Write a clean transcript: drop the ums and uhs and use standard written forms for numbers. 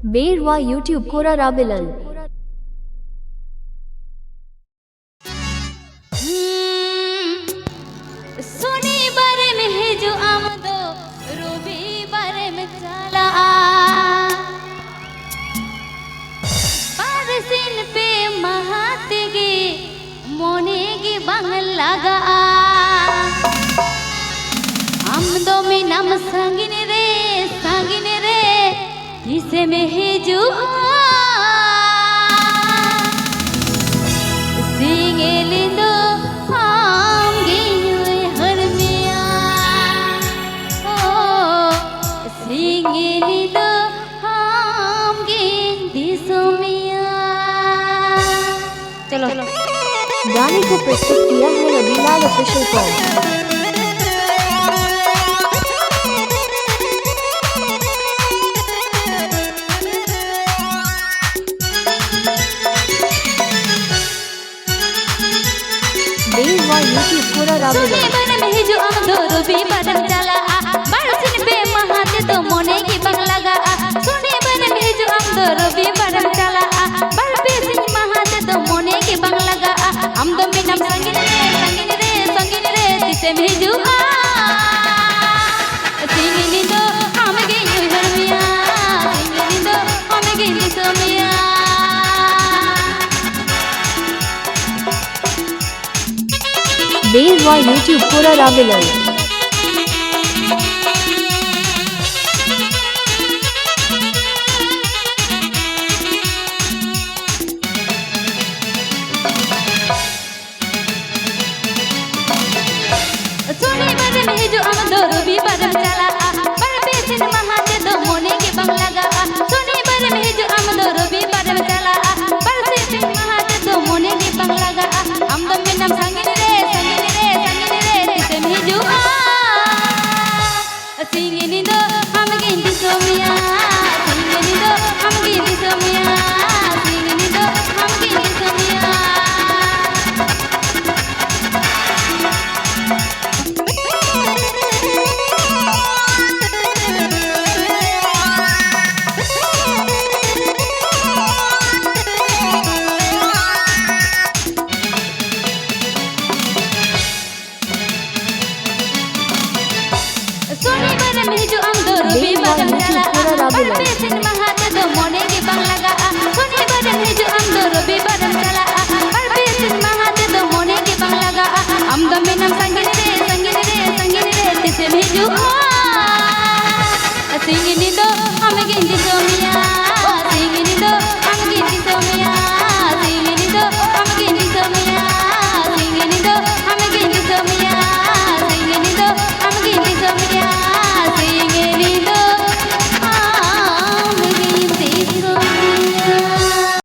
Beerwa YouTube Kora Rabilal. शनिवार में जो आमदो रविवार में चला पारसिन पे महातेगे मोने के बंगल लगा आमदो में नाम संगिन रे इसे में है जो सिंगे लिंदो चलो गाने को प्रस्तुत किया है रबीलाल ऑफिशियल कॉम। बेरवा यूट्यूब कोरा राबिलाल। में जो हम दो रूपी बदल चला बरसिन पे महाते तो मोने की बंग लगा सुने बन में जो हम दो रूपी बदल चला बरसिन महाते तो मोने की बंग लगा हम दो में नम संगिन रे तिसे में जो सिंगिनी दो हम गे यूं हरमिया सिंगिनी दो हम गे निसमिया बेरवा यूट्यूब कोरा राबिलाल। में जो हम दो रूपी बदल चला पर बेसिन महाते दो मोने के बंग लगा सोने बर में जो हम दो रूपी बदल चला पर बेसिन महाते दो मोने के बंग लगा हम दो में नाम संगिन रे तिसे में जो सिंगिनी दो हम गिंदी सोमिया सिंगिनी दो हम गिंदी सोमिया सिंगिनी दो हम गिंदी सोमिया में जो हम दो रूपी बदल चला पर बेसिन